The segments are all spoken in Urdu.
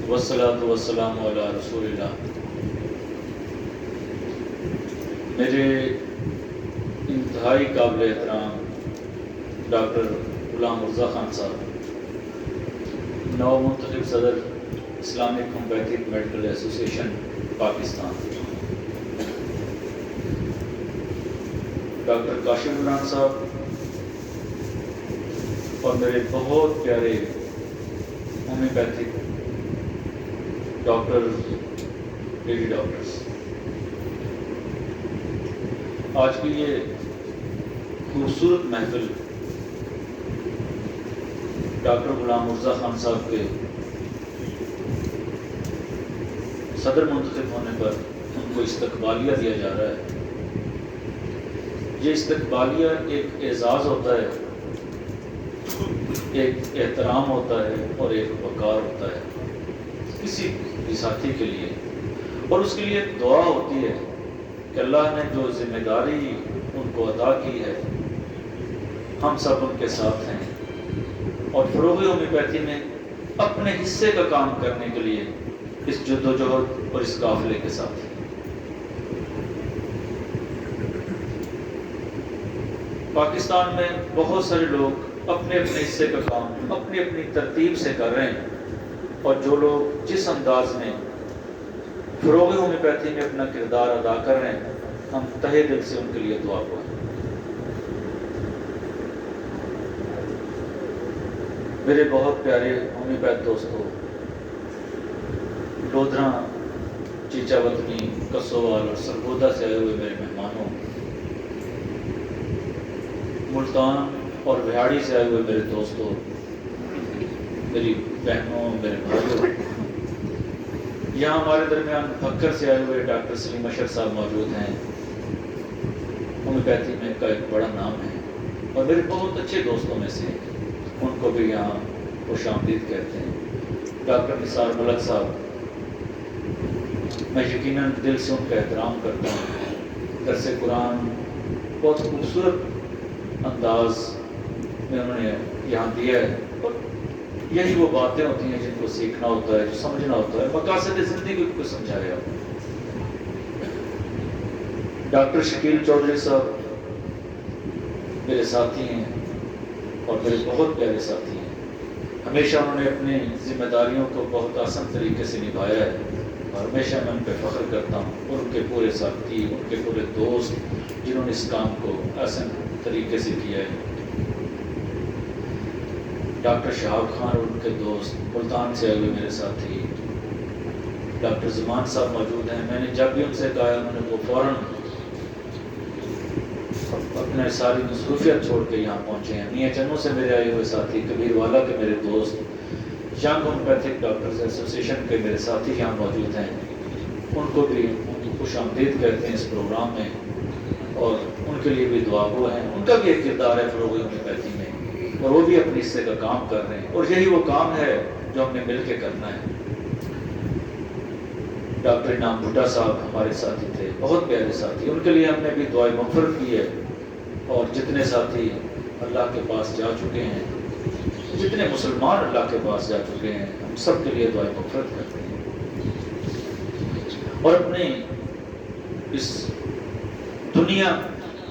والصلاۃ والسلام علی رسول اللہ۔ میرے انتہائی قابل احترام ڈاکٹر غلام مرزا خان صاحب، نو منتخب صدر Islamic homeopathic medical association Pakistan, doctor Kashif Imran صاحب اور میرے بہت پیارے ہومیوپیتھک ڈاکٹر لیڈی ڈاکٹرز، آج کی یہ خوبصورت محفل ڈاکٹر غلام مرزا خان صاحب کے صدر منتخب ہونے پر ان کو استقبالیہ دیا جا رہا ہے۔ یہ استقبالیہ ایک اعزاز ہوتا ہے، ایک احترام ہوتا ہے اور ایک وقار ہوتا ہے کسی بھی ساتھی کے لیے، اور اس کے لیے دعا ہوتی ہے کہ اللہ نے جو ذمہ داری ان کو عطا کی ہے ہم سب ان کے ساتھ ہیں، اور فروغ ہومیوپیتھی میں اپنے حصے کا کام کرنے کے لیے اس جدوجہد اور اس قافلے کے ساتھ ہیں۔ پاکستان میں بہت سارے لوگ اپنے اپنے حصے کا کام اپنی اپنی ترتیب سے کر رہے ہیں، اور جو لوگ جس انداز میں فروغ ہومیوپیتھی میں اپنا کردار ادا کر رہے ہیں، ہم تہہ دل سے ان کے لیے دعا کریں۔ میرے بہت پیارے ہومیوپیتھ دوستوں، لودھراں، چیچا وطنی، کسووال اور سرگودا سے آئے ہوئے میرے مہمانوں، ملتان اور بہاڑی سے آئے ہوئے میرے دوستوں، میری بہنوں، میرے بھائیوں، یہاں ہمارے درمیان بھکر سے آئے ہوئے ڈاکٹر سلیم اشرف صاحب موجود ہیں، ہومیوپیتھی میں کا ایک بڑا نام ہے اور میرے بہت اچھے دوستوں میں سے ہیں، ان کو بھی یہاں خوش آمدید کہتے ہیں۔ ڈاکٹر نثار ملک صاحب، میں یقیناً دل سے ان کا احترام کرتا ہوں، درس قرآن بہت خوبصورت انداز میں انہوں نے یہاں دیا ہے، اور یہی وہ باتیں ہوتی ہیں جن کو سیکھنا ہوتا ہے، جو سمجھنا ہوتا ہے، مقاصد زندگی کو سمجھایا۔ ڈاکٹر شکیل چودھری صاحب میرے ساتھی ہیں اور میرے بہت پیارے ساتھی ہیں، ہمیشہ انہوں نے اپنی ذمہ داریوں کو بہت آسان طریقے سے نبھایا ہے، اور ہمیشہ میں ان پہ فخر کرتا ہوں، اور ان کے پورے ساتھی، ان کے پورے دوست جنہوں نے اس کام کو آسان طریقے سے کیا ہے۔ ڈاکٹر شہاب خان اور ان کے دوست، ملتان سے آئے ہوئے میرے ساتھی ڈاکٹر زمان صاحب موجود ہیں۔ میں نے جب بھی ان سے کہا، انہوں نے وہ فوراً اپنے ساری مصروفیت چھوڑ کے یہاں پہنچے ہیں۔ میاں چنوں سے میرے آئے ہوئے ساتھی، کبیر والا کے میرے دوست، ینگ ہومیوپیتھک ڈاکٹرز ایسوسیشن کے میرے ساتھی یہاں موجود ہیں، ان کو بھی خوش آمدید کہتے ہیں اس پروگرام میں، اور ان کے لیے بھی دعا گو ہیں۔ ان کا بھی ایک کردار ہے فروغ ہومیوپیتھی میں، اور وہ بھی اپنے حصے کا کام کر رہے ہیں، اور یہی وہ کام ہے جو ہم نے مل کے کرنا ہے۔ ڈاکٹر انعام بھٹا صاحب ہمارے ساتھی تھے، بہت پیارے ساتھی، ان کے لیے ہم نے بھی دعائے مغفرت کی ہے، اور جتنے ساتھی اللہ کے پاس جا چکے ہیں، جتنے مسلمان اللہ کے پاس جا چکے ہیں، ہم سب کے لیے دعائے مغفرت کرتے ہیں، اور اپنی اس دنیا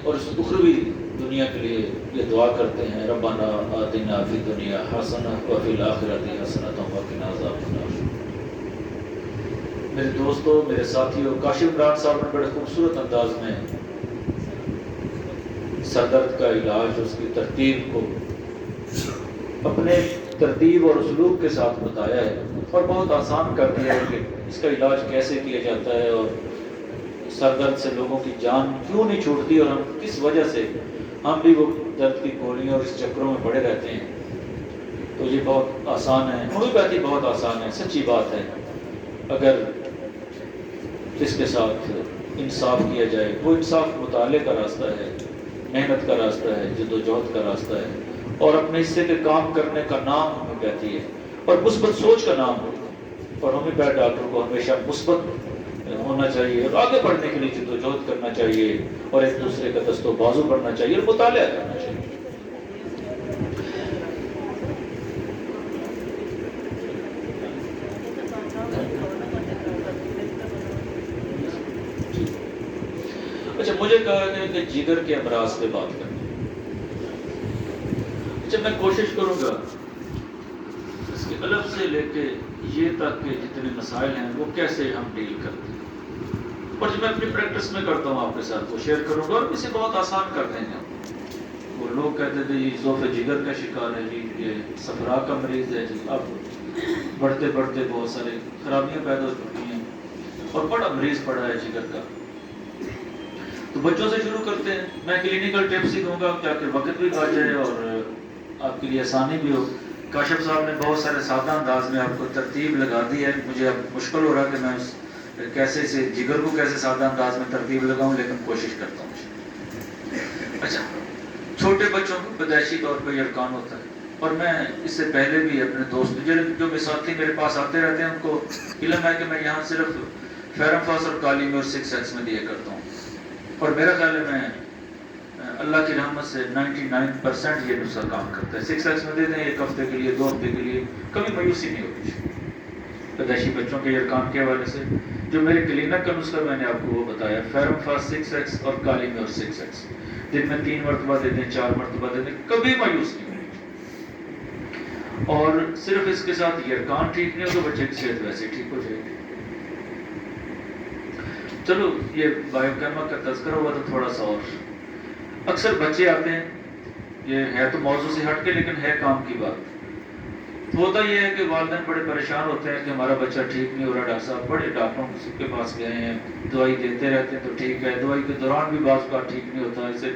اور اس اخروی دنیا کے لیے یہ دعا کرتے ہیں، ربنا آتنا فی الدنیا حسنہ وفی الآخرۃ حسنۃ وقنا عذاب النار۔ میرے دوستوں، میرے ساتھیوں، کاشف عمران صاحب نے بڑے خوبصورت انداز میں سر درد کا علاج، اس کی ترتیب کو اپنے ترتیب اور اسلوب کے ساتھ بتایا ہے، اور بہت آسان کر دیا ہے کہ اس کا علاج کیسے کیا جاتا ہے، اور سر درد سے لوگوں کی جان کیوں نہیں چھوٹتی، اور ہم کس وجہ سے ہم بھی وہ درد کی گولیاں اور اس چکروں میں پڑے رہتے ہیں۔ تو یہ بہت آسان ہے، ہومیوپیتھی بہت آسان ہے، سچی بات ہے، اگر اس کے ساتھ انصاف کیا جائے۔ وہ انصاف مطالعے کا راستہ ہے، محنت کا راستہ ہے، جدوجہد کا راستہ ہے، اور اپنے حصے کے کام کرنے کا نام ہومیوپیتھی ہے، اور مثبت سوچ کا نام ہے، اور ہومیوپیتھ ڈاکٹر کو ہمیشہ مثبت ہونا چاہیے، اور آگے بڑھنے کے لیے جدوجہد کرنا چاہیے، اور ایک دوسرے کا دست و بازو کرنا چاہیے، اور مطالعہ کرنا چاہیے۔ اچھا مجھے کہا گیا کہ جگر کے امراض پہ بات کرنی ہے. اچھا میں کوشش کروں گا اس کے الگ سے لے کے یہ تک کہ جتنے مسائل ہیں وہ کیسے ہم ڈیل کرتے ہیں، اور جو میں اپنی پریکٹس میں کرتا ہوں آپ کے ساتھ وہ شیئر کروں گا، اور اسے بہت آسان کر دیں گے. وہ لوگ کہتے تھے جی ذوف جگر کا شکار ہے جی، یہ صفرا کا مریض ہے جی، اب بڑھتے بڑھتے بہت سارے خرابیاں پیدا ہو چکی ہیں اور بڑا مریض پڑا ہے جگر کا. تو بچوں سے شروع کرتے ہیں. میں کلینکل ٹپس ہی دوں گا تاکہ وقت بھی بچ جائے اور آپ کے لیے آسانی بھی ہو. کاشف صاحب نے بہت سارے سادہ انداز میں آپ کو ترتیب لگا دی ہے. مجھے اب مشکل ہو رہا کہ میں کیسے سے جگر کو کیسے سادہ انداز میں ترتیب لگاؤں، لیکن کوشش کرتا ہوں. اچھا چھوٹے بچوں کو پیدائشی طور پہ یرقان ہوتا ہے، اور میں اس سے پہلے بھی اپنے دوست جو ساتھی میرے پاس آتے رہتے ہیں ان کو علم ہے کہ میں یہاں صرف فیرمفاس اور کالی میں اور 6X میں دیا کرتا ہوں، اور میرا خیال ہے میں اللہ کی رحمت سے 99% یہ نسخہ کام کرتا ہے. 6X میں دے دیں 1 ہفتے کے لیے 2 ہفتے کے لیے، کبھی مایوسی نہیں ہوتی. پیدائشی بچوں کے یرقان کے حوالے سے جو میرے کلینک کا نسخہ میں نے آپ کو وہ بتایا، فیرمفاس 6X اور کالی میں اور 6X دن میں 3 مرتبہ دے دیں 4 مرتبہ دے دیں، کبھی مایوس نہیں ہوگی. اور صرف اس کے ساتھ یرقان ٹھیک نہیں ہو تو بچے کی صحت ویسے ٹھیک ہو جائے گی. چلو یہ بایو کیما کا تذکرہ ہوا تو تھوڑا سا اور اکثر بچے آتے ہیں، یہ ہے تو موضوع سے ہٹ کے لیکن ہے کام کی بات. ہوتا یہ ہے کہ والدین بڑے پریشان ہوتے ہیں کہ ہمارا بچہ ٹھیک نہیں ہو رہا، ڈاکٹر صاحب بڑے ڈاکٹروں کے پاس گئے ہیں، دوائی دیتے رہتے ہیں تو ٹھیک ہے، دوائی کے دوران بھی بعض بار ٹھیک نہیں ہوتا، اسے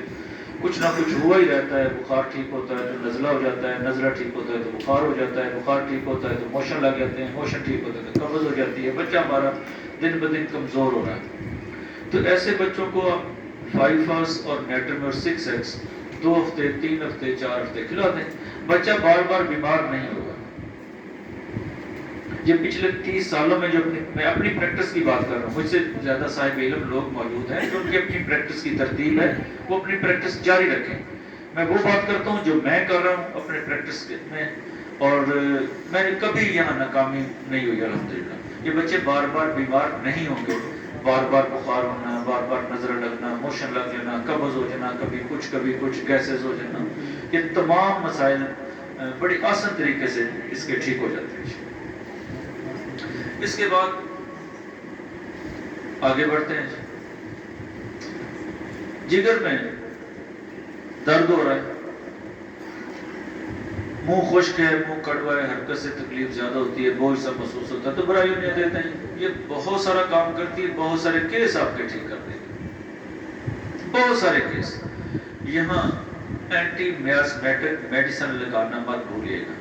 کچھ نہ کچھ ہوا ہی رہتا ہے. بخار ٹھیک ہوتا ہے تو نزلہ ہو جاتا ہے، نزلہ ٹھیک ہوتا ہے تو بخار ہو جاتا ہے، بخار ٹھیک ہوتا ہے تو موشن لگ جاتے ہیں، موشن ٹھیک ہوتا ہے تو قبض ہو جاتی ہے. بچہ ہمارا دن بدن کمزور ہو رہا ہے. تو ایسے بچوں کو 5 اور نیٹرم اور 6X 2 ہفتے 3 ہفتے 4 ہفتے کھلا دیں، بچہ بار بار بیمار نہیں ہوگا. یہ پچھلے 30 سالوں میں جو میں اپنی پریکٹس کی بات کر رہا ہوں، مجھ سے زیادہ صاحب علم لوگ موجود ہیں جو ان کی اپنی پریکٹس کی ترتیب ہے، وہ اپنی پریکٹس جاری رکھیں. میں وہ بات کرتا ہوں جو میں کر رہا ہوں اپنے پریکٹس میں، اور میں نے کبھی یہاں ناکامی نہیں ہوئی الحمدللہ. یہ بچے بار بار بیمار نہیں ہوں گے، بار بار بخار ہونا، بار بار نظر لگنا، موشن لگ جانا، قبض ہو جانا، کبھی کچھ گیسز ہو جانا، یہ تمام مسائل بڑی آسان طریقے سے اس کے ٹھیک ہو جاتے ہیں. اس کے بعد آگے بڑھتے ہیں. جگر میں درد ہو رہا ہے، منہ خشک ہے، منہ کڑوا ہے، حرکت سے تکلیف زیادہ ہوتی ہے، بوجھ سا محسوس ہوتا ہے تو برائیونیاں دیتے ہیں. یہ بہت سارا کام کرتی ہے، بہت سارے کیس آپ کے ٹھیک کر دیں گے، بہت سارے کیس. یہاں اینٹی میاسمیٹک میڈیسن لگانا مت بھولیے گا،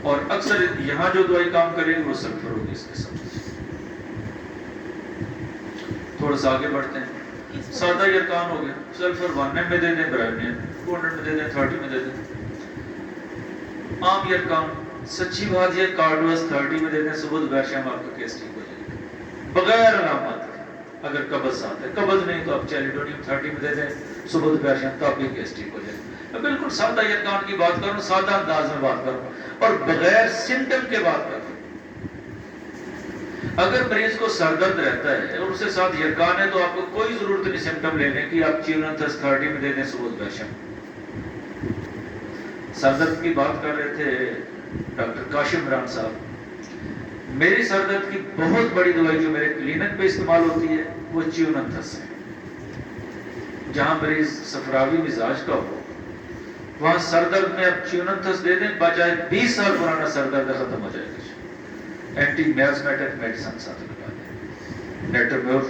اور اکثر یہاں جو دوائی کام کرے گی وہ سلفر ہوگی اس کے ساتھ. تھوڑا سا آگے بڑھتے ہیں. سادہ یرقان ہو گیا، سلفر 100 میں دے دیں، برائیونیا 200 میں دے دیں، 30 میں دے دیں. عام یرقان سچی بات یہ کارڈوس 30 میں دے دیں، صبح دوپہر شام آپ کا کیس ٹھیک ہو جائے گا بغیر علامات. اگر قبض ساتھ ہے، قبض نہیں تو آپ چیلیڈونیم 30 میں دے دیں، صبح دوپہر شام تو آپ بھی کیس ٹھیک ہو جائے گا. میں بالکل سادہ یرقان کی بات کروں، سادہ انداز میں بات کروں اور بغیر سمٹم کے بات کروں. اگر مریض کو سر درد رہتا ہے اور اس کے ساتھ یرقان ہے تو آپ کو کوئی ضرورت نہیں سمٹم لینے کی، آپ چیوننتھس 30 میں دے دیں صبح دوپہر شام. سر درد کی بات کر رہے تھے ڈاکٹر کاشف عمران صاحب. میری سر درد کی بہت بڑی دوائی جو میرے کلینک پہ استعمال ہوتی ہے وہ چیوننتھس ہے. جہاں مریض صفراوی مزاج کا ہو وہاں سر درد میں آپ چیوننتھس دے دیں، بجائے 20 سال پرانا سر درد ختم ہو جائے گا. اینٹی میاسمیٹک میڈیسن ساتھ لگا دیں، نیٹرمیور،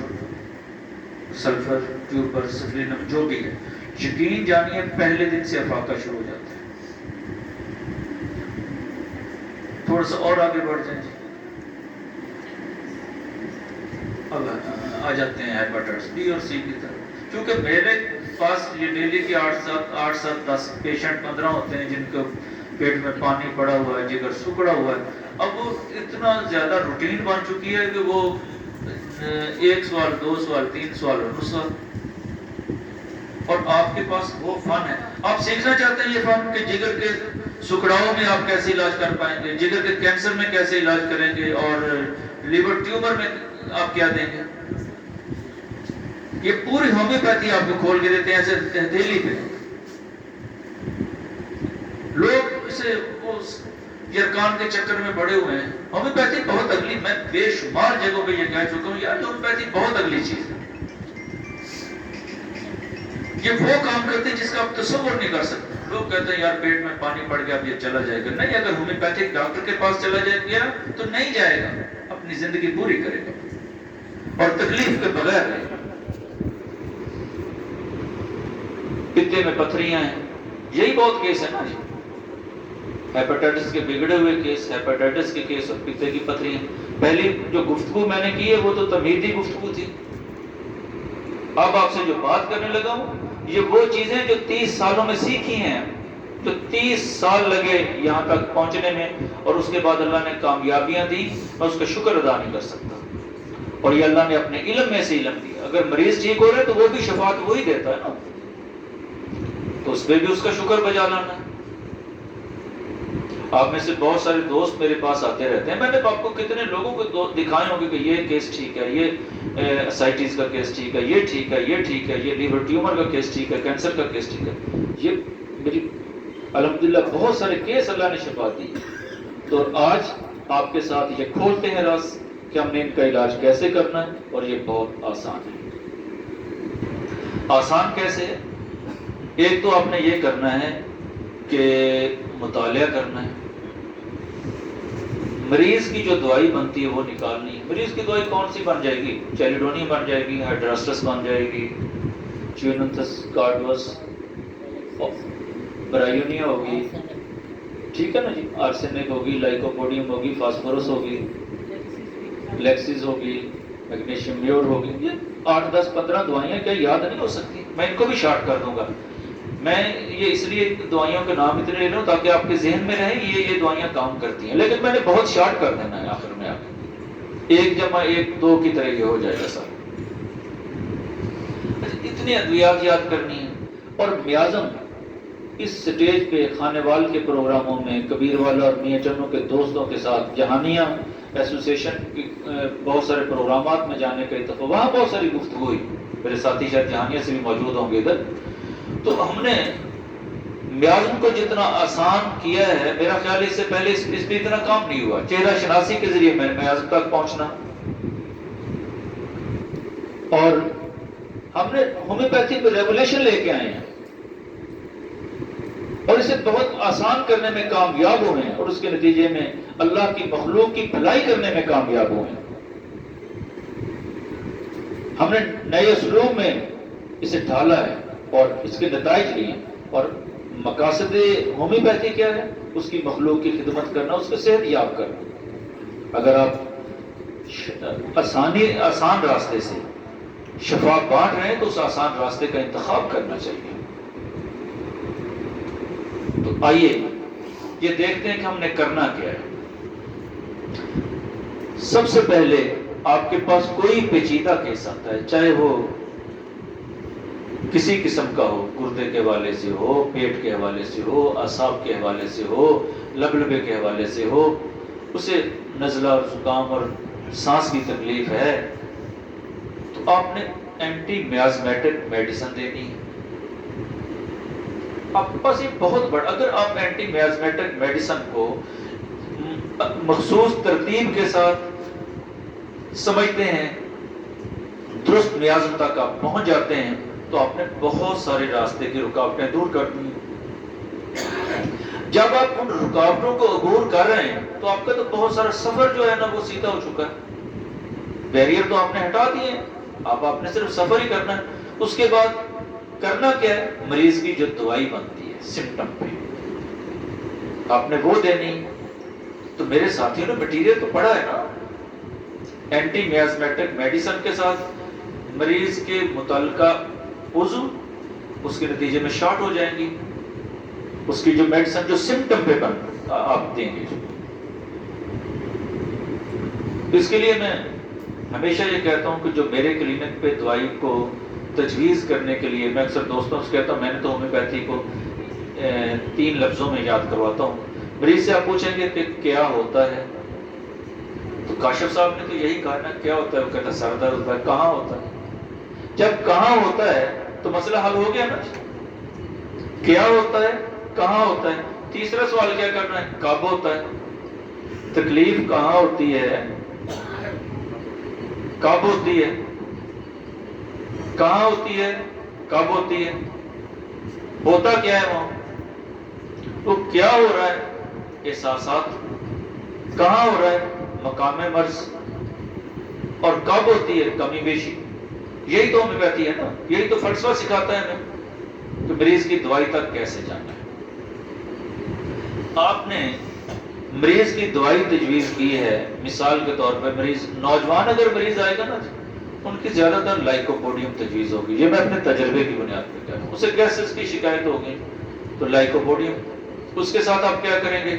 سلفر، ٹیوبر، سفلینم جو بھی ہے. یقین جانیے پہلے دن سے افاقہ شروع ہو جاتا ہے. تھوڑا سا اور آگے بڑھ جائیں جی. اب آ جاتے ہیں ہیپاٹائٹس بی اور سی کی طرف. کیونکہ میرے پاس یہ ڈیلی کے 8 7 10 پیشنٹ 15 ہوتے ہیں جن کو پیٹ میں پانی پڑا ہوا ہے، جگر سکڑا ہوا ہے. اب وہ اتنا زیادہ روٹین بن چکی ہے کہ وہ 1 سوال 2 سوال 3 سوال اور 9 سوال. اور آپ کے پاس وہ فن ہے، آپ سیکھنا چاہتے ہیں یہ فن کہ جگر کے سکڑاؤں میں آپ کیسے علاج کر پائیں گے، جگر کے کینسر میں کیسے علاج کریں گے، اور لیور ٹیومر میں آپ کیا دیں گے. یہ پوری ہومیوپیتھی آپ کو کھول کے دیتے ہیں ایسے تحتیلی پہ. لوگ اسے یرکان کے چکر میں پڑے ہوئے ہیں. ہومیوپیتھی بہت اگلی، میں بے شمار جگہوں پہ یہ کہہ چکا ہوں یار ہومیوپیتھی بہت اگلی چیز ہے. یہ وہ کام کرتے ہیں جس کا آپ تصور نہیں کر سکتے. لوگ کہتے ہیں یار پیٹ میں پانی پڑ گیا اب یہ چلا جائے گا. نہیں، اگر ہومیوپیتھک ڈاکٹر کے پاس چلا جائے گا تو نہیں جائے گا، اپنی زندگی پوری کرے گا اور تکلیف کے بغیر رہے گا. پتے میں پتھریاں ہیں، یہی بہت کیس ہے نا جی. ہیپاٹائٹس کے بگڑے ہوئے کیس، ہیپاٹائٹس کے کیس اور پتے کی پتھریاں. پہلی جو گفتگو میں نے کی ہے وہ تو تمہیدی گفتگو تھی. اب آپ سے جو بات کرنے لگا ہوں یہ وہ چیزیں جو 30 سالوں میں سیکھی ہیں، جو 30 سال لگے یہاں تک پہنچنے میں، اور اس کے بعد اللہ نے کامیابیاں دی. میں اس کا شکر ادا نہیں کر سکتا. اور یہ اللہ نے اپنے علم میں سے علم دیا. اگر مریض ٹھیک ہو رہے تو وہ بھی شفاعت وہی دیتا ہے نا، تو اس پہ بھی اس کا شکر بجا لانا ہے. آپ میں سے بہت سارے دوست میرے پاس آتے رہتے ہیں. میں نے آپ کو کتنے لوگوں کو دکھائے ہوں گے کہ یہ کیس ٹھیک ہے، یہ اسائٹس کا کیس ٹھیک ہے، یہ ٹھیک ہے، یہ ٹھیک ہے، یہ لیور ٹیومر کا کیس ٹھیک ہے، کینسر کا کیس ٹھیک ہے. یہ میری الحمدللہ بہت سارے کیس اللہ نے شفا دی. تو آج آپ کے ساتھ یہ کھولتے ہیں راز کہ ہم نے ان کا علاج کیسے کرنا ہے. اور یہ بہت آسان ہے. آسان کیسے ہے؟ ایک تو آپ نے یہ کرنا ہے کہ مطالعہ کرنا ہے. مریض کی جو دوائی بنتی ہے وہ نکالنی ہے. مریض کی دوائی کون سی بن جائے گی؟ چیلیڈونی بن جائے گی، ہائیڈراسٹس بن جائے گی، چیوننتھس کارڈوس، برائیونیا ہوگی، ٹھیک ہے نا جی، آرسینک ہوگی، لائکوپوڈیم ہوگی، فاسفورس ہوگی، لیکسیز ہوگی، میگنیشیم میور ہوگی. یہ 8 10 15 دوائیاں کیا یاد نہیں ہو سکتی؟ میں ان کو بھی شارٹ کر دوں گا. میں یہ اس لیے دوائیوں کے نام اتنے لے رہا ہوں تاکہ آپ کے ذہن میں رہے یہ دوائیاں کام کرتی ہیں. لیکن میں نے بہت شارٹ کر دینا ہے آخر میں. آپ 1 جمع 1 2 کی طرح یہ ہو جائے گا سر. اتنی ادویات یاد کرنی ہے. اور میازم اس سٹیج پہ خانے وال کے پروگراموں میں، کبیر والا اور میاں چنو کے دوستوں کے ساتھ، جہانیہ ایسوسیشن کی بہت سارے پروگرامات میں جانے کا اتفاق، وہاں بہت ساری گفتگو ہوئی. میرے ساتھی شاید جہانیہ سے بھی موجود ہوں گے ادھر. تو ہم نے میازم کو جتنا آسان کیا ہے، میرا خیال ہے اس سے پہلے اس پہ اتنا کام نہیں ہوا. چہرہ شناسی کے ذریعے میں میازم تک پہنچنا، اور ہم نے ہومیوپیتھی پہ ریگولیشن لے کے آئے ہیں اور اسے بہت آسان کرنے میں کامیاب ہوئے ہیں، اور اس کے نتیجے میں اللہ کی مخلوق کی بھلائی کرنے میں کامیاب ہوئے ہیں. ہم نے نئے اسلوب میں اسے ڈھالا ہے اور اس کے نتائج لیے. اور مقاصد ہومیوپیتھی کیا ہے؟ اس کی مخلوق کی خدمت کرنا، اس کو صحت یاب کرنا. اگر آپ آسان راستے سے شفا بانٹ رہے ہیں تو اس آسان راستے کا انتخاب کرنا چاہیے. تو آئیے یہ دیکھتے ہیں کہ ہم نے کرنا کیا ہے. سب سے پہلے آپ کے پاس کوئی پیچیدہ کیس آتا ہے، چاہے وہ کسی قسم کا ہو، گردے کے حوالے سے ہو، پیٹ کے حوالے سے ہو، اعصاب کے حوالے سے ہو، لبلبے کے حوالے سے ہو، اسے نزلہ اور زکام اور سانس کی تکلیف ہے، تو آپ نے اینٹی میازمیٹک میڈیسن دینی ہے. آپ کے پاس یہ بہت بڑا، اگر آپ اینٹی میازمیٹک میڈیسن کو مخصوص ترتیب کے ساتھ سمجھتے ہیں، درست میازم تک آپ پہنچ جاتے ہیں، تو آپ نے بہت سارے راستے کی رکاوٹیں دور کر دی. جب آپ ان رکاوٹوں کو عبور کر رہے ہیں تو آپ کا تو بہت سارا سفر جو ہے نا وہ سیدھا ہو چکا ہے. بیریئر تو آپ نے ہٹا دیے، اب آپ نے صرف سفر ہی کرنا ہے. اس کے بعد کرنا کیا ہے؟ مریض کی جو دوائی بنتی ہے سمٹم پہ آپ نے وہ دینی. تو میرے ساتھیوں نے مٹیریل تو پڑھا ہے نا. اینٹی میازمیٹک میڈیسن کے ساتھ مریض کے متعلقہ وضو، اس کے نتیجے میں شارٹ ہو جائیں گی. اس کی جو میڈیسن جو سمٹم پہ آپ دیں گے. اس کے لیے میں ہمیشہ یہ کہتا ہوں کہ جو میرے کلینک پہ دوائی کو تجویز کرنے کے لیے، میں اکثر دوستوں سے کہتا ہوں، میں نے تو ہومیوپیتھی کو 3 لفظوں میں یاد کرواتا ہوں. مریض سے آپ پوچھیں گے کہ کیا ہوتا ہے، تو کاشف صاحب نے تو یہی کہا نا کیا ہوتا ہے، وہ کہتا ہے سر درد ہوتا ہے. کہاں ہوتا ہے؟ جب کہاں ہوتا ہے تو مسئلہ حل ہو گیا نا. کیا ہوتا ہے, کہاں ہوتا ہے. تیسرا سوال کیا کرنا ہے, کب ہوتا ہے. تکلیف کہاں ہوتی ہے, کب ہوتی ہے, کہاں ہوتی ہے, کب ہوتی ہے, ہوتا کیا ہے وہاں, وہ کیا ہو رہا ہے, احساسات, کہاں ہو رہا ہے, مقام مرض, اور کب ہوتی ہے, کمی بیشی. یہی تو ہومیوپیتھی ہے نا, یہی تو فلسفہ سکھاتا ہے ہمیں کہ مریض کی دوائی تک کیسے جانا ہے. آپ نے مریض کی دوائی تجویز کی ہے. مثال کے طور پر مریض, نوجوان اگر مریض آئے گا نا, ان کی زیادہ تر لائکوپوڈیم تجویز ہوگی. یہ میں اپنے تجربے کی بنیاد پہ کہہ رہا ہوں. اسے گیسز کی شکایت ہوگی تو لائکوپوڈیم, اس کے ساتھ آپ کیا کریں گے,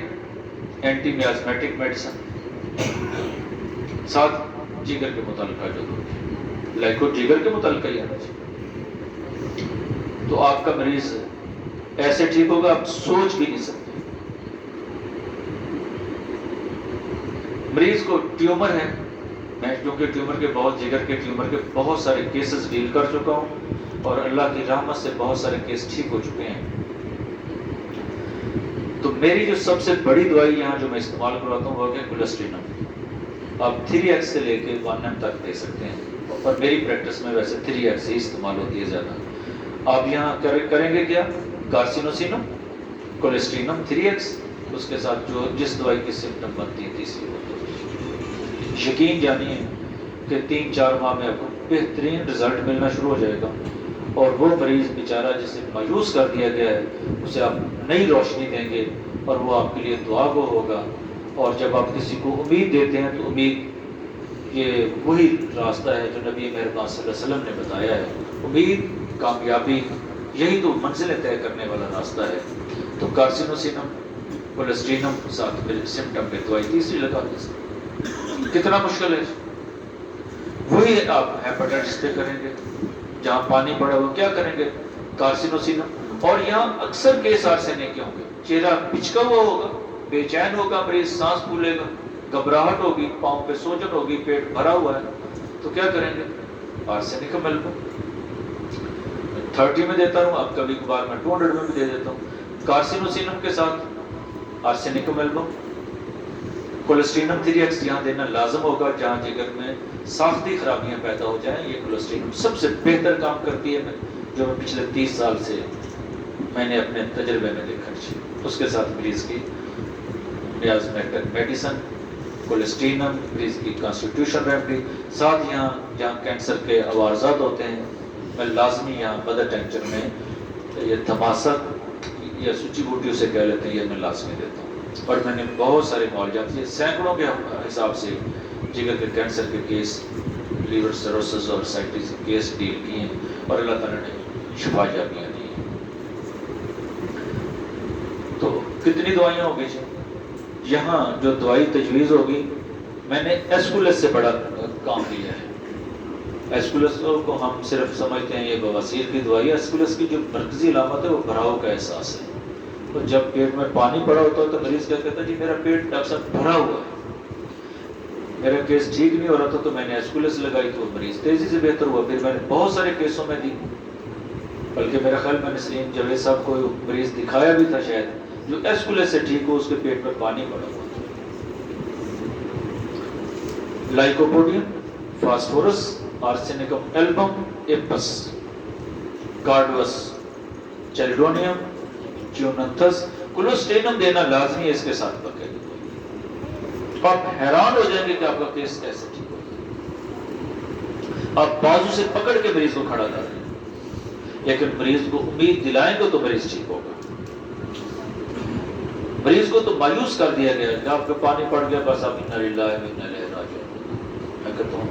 اینٹی میازمیٹک میڈیسن, ساتھ جگر کے متعلقہ جو لائکو جگر کے متعلقہ ہی آنا چاہیے. تو آپ کا مریض ایسے ٹھیک ہوگا آپ سوچ بھی نہیں سکتے. مریض کو ٹیومر ہے, میں کیونکہ ٹیومر کے بہت, جگر کے ٹیومر کے بہت سارے کیسز ڈیل کر چکا ہوں اور اللہ کی رحمت سے بہت سارے کیس ٹھیک ہو چکے ہیں. تو میری جو سب سے بڑی دوائی یہاں جو میں استعمال کرواتا ہوں وہ ہے کولسٹرینم. آپ 3x سے لے کے 1m تک دے سکتے ہیں, اور میری پریکٹس میں ویسے 3x ہی استعمال ہوتی ہے زیادہ. آپ یہاں کریں گے کیا, کارسینوسینم, کولسٹرینم 3x, اس کے ساتھ جو جس دوائی کی سمٹم بنتی ہے تیسری وہ. یقین جانیے کہ 3-4 ماہ میں آپ کو بہترین رزلٹ ملنا شروع ہو جائے گا, اور وہ مریض بیچارہ جسے مایوس کر دیا گیا ہے اسے آپ نئی روشنی دیں گے اور وہ آپ کے لیے دعا گو ہوگا. اور جب آپ کسی کو امید دیتے ہیں تو امید یہ وہی راستہ ہے جو نبی مہربان صلی اللہ علیہ وسلم نے بتایا ہے. امید, کامیابی, یہی تو منزلیں طے کرنے والا راستہ ہے. تو کارسینوسینم, کولسٹرینم, ساتھ سمٹم پہ دوائی تیسری لگا دیں. کتنا مشکل ہے. وہی آپ ہیپاٹائٹس پہ کریں گے, جہاں پانی پڑا ہوا کیا کریں گے, کارسینوسینم. اور یہاں اکثر کیس آرسینک کے ہوں گے. چہرہ پچکا ہوا ہوگا, بے چین ہوگا مریض, سانس پھولے گا, گھبراہٹ ہوگی, پاؤں پہ سوجن ہوگی, پیٹ بھرا ہوا ہے, تو کیا کریں گے, آرسینک کا ملبہ 30 میں دیتا ہوں, اب کبھی کبھار میں 200 میں بھی دے دیتا ہوں. کارسینوسینم کے ساتھ آرسینک کا ملبہ. کولسٹرینم 3x یہاں دینا لازم ہوگا جہاں جگر میں ساختی خرابیاں پیدا ہو جائیں. یہ کولسٹرینم سب سے بہتر کام کرتی ہے, جو میں پچھلے 30 سال سے میں نے اپنے تجربے میں دیکھا. اس کے ساتھ مریض کی میازمیٹک میڈیسن, کولسٹرینم, مریض کی کانسٹیٹیوشن ریمیڈی, ساتھ یہاں جہاں کینسر کے عوارضات ہوتے ہیں میں لازمی یہاں مدر ٹینچر میں یہ تھماسک یا سوچی بوٹی اسے کہہ لیتے ہیں, یہ میں لازمی دیتا ہوں. اور میں نے بہت سارے معالجات, یہ سینکڑوں کے حساب سے جگر کے کینسر کے کیس, لیور سروسز اور سائٹس کیس ڈیل کیے ہیں, اور اللہ تعالیٰ نے شفا یابیاں دی ہیں. تو کتنی دوائیاں ہو گئی. یہاں جو دوائی تجویز ہوگی, میں نے ایسکولس سے بڑا کام لیا ہے. ایسکولس کو ہم صرف سمجھتے ہیں یہ بواسیر کی دوائی. ایسکولس کی جو مرکزی علامت ہے وہ بھراؤ کا احساس ہے. تو جب پیٹ میں پانی پڑا ہوتا ہے تو مریض کیا کہتا ہے, جی میرا پیٹ ڈاکٹر صاحب بھرا ہوا ہے, میرا کیس ٹھیک نہیں ہو رہا تھا, تو میں نے ایسکولس لگائی تو مریض تیزی سے بہتر ہوا. پھر میں نے بہت سارے کیسوں میں دی, بلکہ میرا خیال میں نے سلیم جاوید صاحب کو مریض دکھایا بھی تھا شاید, جو ایسکولس سے ٹھیک ہو, اس کے پیٹ میں پانی پڑا ہوا تھا. لائکوپوڈیم, فاسفورس, آرسینکم ایلبم, ایپس, کارڈوس, چیلڈونیم, چیوننتھس, کولسٹرینم دینا لازمی ہے اس کے ساتھ بقید. آپ حیران ہو جائیں گے کہ آپ کا کیس کیسے ٹھیک ہوگا. آپ بازو سے پکڑ کے مریض کو کھڑا کر رہے ہیں, لیکن مریض کو امید دلائیں گے تو مریض ٹھیک ہوگا. مریض کو تو مایوس کر دیا گیا کہ آپ کو پانی پڑ گیا, بس آپ انا للہ و انا الیہ راجعون. میں کہتا ہوں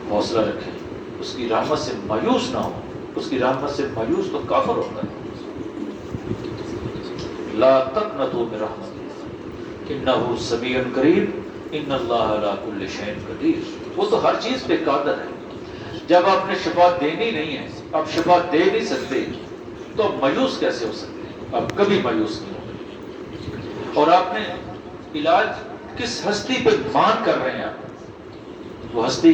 حوصلہ رکھیں, اس کی رحمت سے مایوس نہ ہو. اس کی رحمت سے مایوس تو کافر ہوتا ہے. لا تقنطوا من رحمت اللہ انہ سمیع قریب ان اللہ علی کل شیء قدیر. وہ تو ہر چیز پہ قادر ہے. جب آپ نے شفا دینی نہیں ہے, آپ شفا دے نہیں سکتے, تو آپ مایوس کیسے ہو سکتے ہیں؟ آپ کبھی مایوس نہیں ہو گے. اور آپ نے علاج کس ہستی پہ مان کر رہے ہیں, آپ وہ ہستی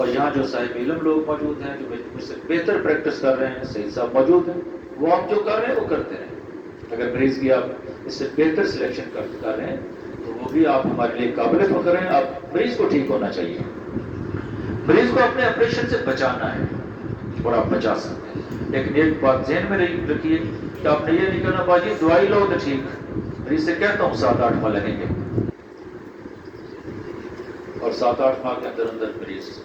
اور یہاں جو صاحب علم لوگ موجود ہیں، جو مجھ سے بہتر پریکٹس کر رہے ہیں، سید صاحب موجود ہیں، وہ آپ جو کر رہے ہیں وہ کرتے رہیں۔ اگر مریض کی آپ اس سے بہتر سلیکشن کر رہے ہیں تو وہ بھی آپ ہمارے لیے قابل فخر ہیں۔ آپ مریض کو ٹھیک ہونا چاہیے، مریض کو اپنے آپریشن سے بچانا ہے اور آپ بچا سکتے ہیں، لیکن ایک بات ذہن میں رکھیے کہ آپ نے یہ نہیں کہنا باجی دوائی لو تو ٹھیک، مریض سے کہتا ہوں 7-8 ماہ لگیں گے، اور 7-8 ماہ کے اندر مریض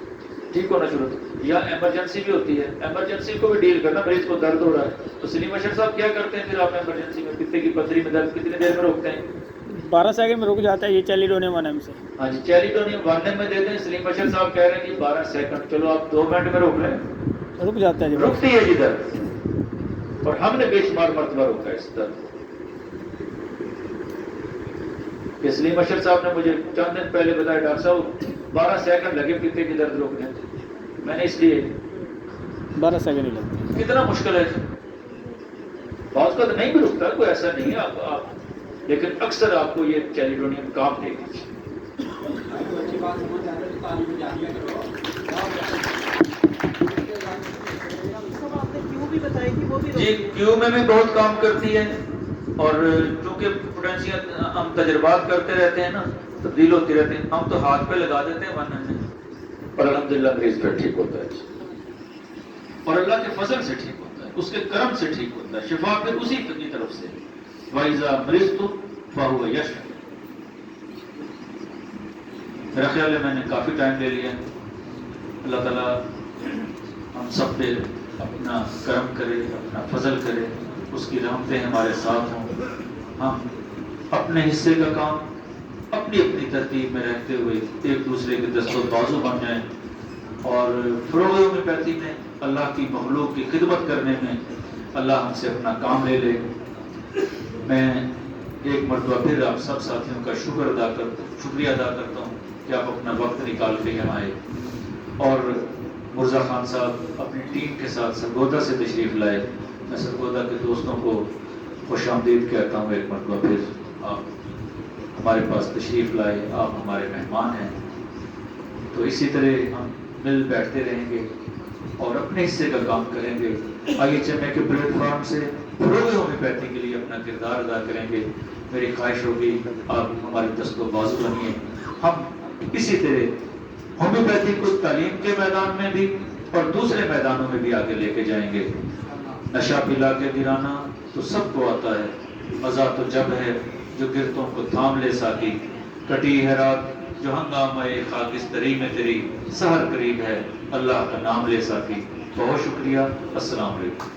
ٹھیک ہونا شروع ہوتا ہے۔ یا ایمرجنسی بھی ہوتی ہے، ایمرجنسی کو بھی ڈیل کرنا، مریض کو درد ہو رہا ہے تو سلیم اشرف صاحب کیا کرتے ہیں پھر آپ ایمرجنسی میں پتے کی پتھری میں درد کتنی دیر میں روکتے ہیں؟ 12 سیکنڈ میں رک جاتا ہے یہ چیلیڈونیم 1 سے۔ ہاں جی، چیلیڈونیم 1 میں دیتے ہیں، سلیم اشرف صاحب کہہ رہے ہیں کہ 12 سیکنڈ، چلو آپ 2 منٹ میں روک رہے ہیں، رک جاتا ہے جی، رکتی ہے جی درد، اور ہم نے بے شمار مرتبہ روکا ہے اس درد کو۔ کہ سلیم اشرف صاحب نے مجھے چند دن پہلے بتایا ڈاکٹر صاحب 12 سیکنڈ لگے پیتے کی درد روکنے، میں نے اس لیے 12 سیکنڈ ہی لگتے ہیں۔ کتنا مشکل ہے، بعض کا تو نہیں بھی رکتا، کوئی ایسا نہیں ہے آپ لیکن اکثر آپ کو یہ چیلیڈونیم کام دے گی۔ جی کیو میں بھی بہت کام کرتی ہے، اور چونکہ پوٹینشیل ہم تجربات کرتے رہتے ہیں نا، تبدیل ہوتی رہتی ہیں، ہم تو ہاتھ پہ لگا دیتے ہیں 1 میں، اور الحمدللہ مریض پھر ٹھیک ہوتا ہے، اور اللہ کے فضل سے ٹھیک ہوتا ہے، اس کے کرم سے ٹھیک ہوتا ہے، شفا پھر اسی کی طرف سے۔ وَإِذَا مَرِضْتُ فَهُوَ يَشْفِي۔ میرا خیال ہے میں نے کافی ٹائم لے لیا ہے، اللہ تعالیٰ ہم سب پہ اپنا کرم کرے، اپنا فضل کرے، اس کی رحمتیں ہمارے ساتھ ہوں، ہم اپنے حصے کا کام اپنی اپنی ترتیب میں رہتے ہوئے ایک دوسرے کے دست و بازو بن جائیں، اور فروغ ہومیوپیتھی میں اللہ کی مخلوق کی خدمت کرنے میں اللہ ہم سے اپنا کام لے لے۔ میں ایک مرتبہ پھر آپ سب ساتھیوں کا شکریہ ادا کرتا ہوں کہ آپ اپنا وقت نکال کے یہاں آئے، اور مرزا خان صاحب اپنی ٹیم کے ساتھ سرگودا سے تشریف لائے۔ میں سرگودا کے دوستوں کو خوش آمدید کہتا ہوں، ایک مرتبہ پھر آپ ہمارے پاس تشریف لائے، آپ ہمارے مہمان ہیں، تو اسی طرح ہم مل بیٹھتے رہیں گے اور اپنے حصے کا کام کریں گے۔ آئی ایچ ایم اے کے پلیٹ فارم سے فروغ ہومیوپیتھی کے لیے اپنا کردار ادا کریں گے۔ میری خواہش ہوگی آپ ہمارے دست و بازو بنیے، ہم اسی طرح ہومیوپیتھی کو تعلیم کے میدان میں بھی اور دوسرے میدانوں میں بھی آگے لے کے جائیں گے۔ نشہ پلا کے گرانا تو سب کو آتا ہے، مزہ تو جب ہے جو گرتوں کو تھام لے ساقی، کٹی ہے رات جو ہنگامہ خاکستری میں تیری، سحر قریب ہے اللہ کا نام لے ساقی۔ بہت شکریہ، السلام علیکم۔